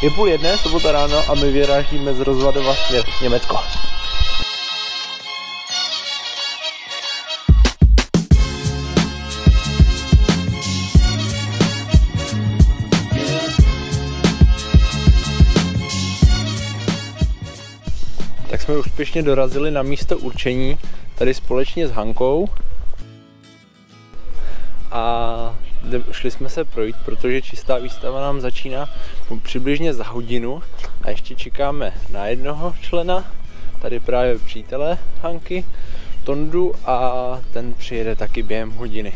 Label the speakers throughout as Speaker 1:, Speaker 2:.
Speaker 1: Je 12:30, sobota ráno a my vyrážíme z Rozvadova směr Německo. Tak jsme úspěšně dorazili na místo určení, tady společně s Hankou. A šli jsme se projít, protože čistá výstava nám začíná přibližně za hodinu a ještě čekáme na jednoho člena, tady právě přítele Hanky, Tondu, a ten přijede taky během hodiny.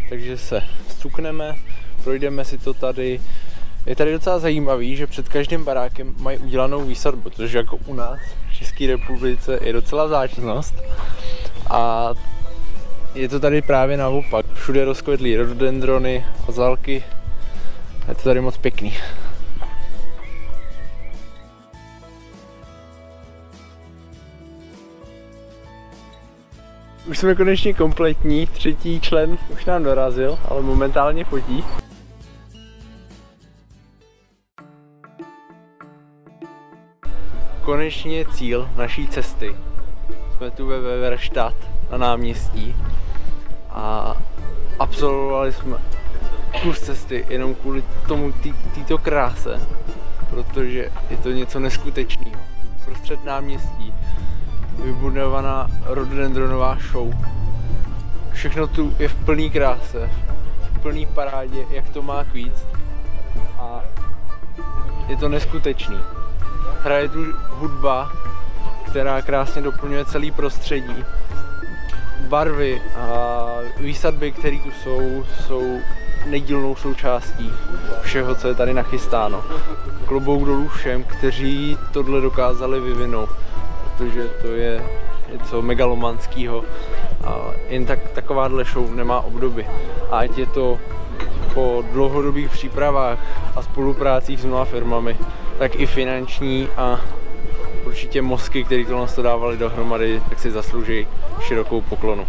Speaker 1: Takže se vcukneme, projdeme si to tady. Je tady docela zajímavý, že před každým barákem mají udělanou výsadbu, protože jako u nás v České republice je docela vzácnost. A je to tady právě naopak. Všude rozkvetlí rododendrony, azalky. Je to tady moc pěkný. Už jsme konečně kompletní, třetí člen už nám dorazil, ale momentálně fotí. Konečně cíl naší cesty. Jsme tu ve Weverstadt na náměstí a absolvovali jsme kus cesty jenom kvůli tomu této kráse, protože je to něco neskutečného. Prostřed náměstí vybudovaná rododendronová show. Všechno tu je v plný kráse, v plný parádě, jak to má kvíct, a je to neskutečný. Hraje tu hudba, která krásně doplňuje celý prostředí. Barvy a výsadby, které tu jsou nedílnou součástí všeho, co je tady nachystáno. Klobouk dolů všem, kteří tohle dokázali vyvinout, protože to je něco megalomanského a jen takováhle show nemá obdoby. A ať je to po dlouhodobých přípravách a spoluprácích s mnoha firmami, tak i finanční a určitě mozky, které to dávali dohromady, tak si zaslouží širokou poklonu.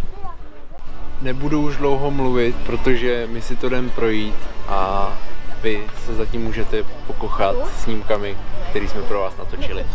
Speaker 1: Nebudu už dlouho mluvit, protože my si to jdeme projít a vy se zatím můžete pokochat snímkami, které jsme pro vás natočili.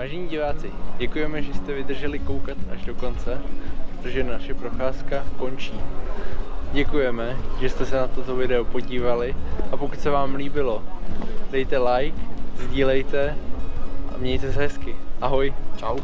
Speaker 1: Vážení diváci, děkujeme, že jste vydrželi koukat až do konce, protože naše procházka končí. Děkujeme, že jste se na toto video podívali a pokud se vám líbilo, dejte like, sdílejte a mějte se hezky. Ahoj.
Speaker 2: Čau.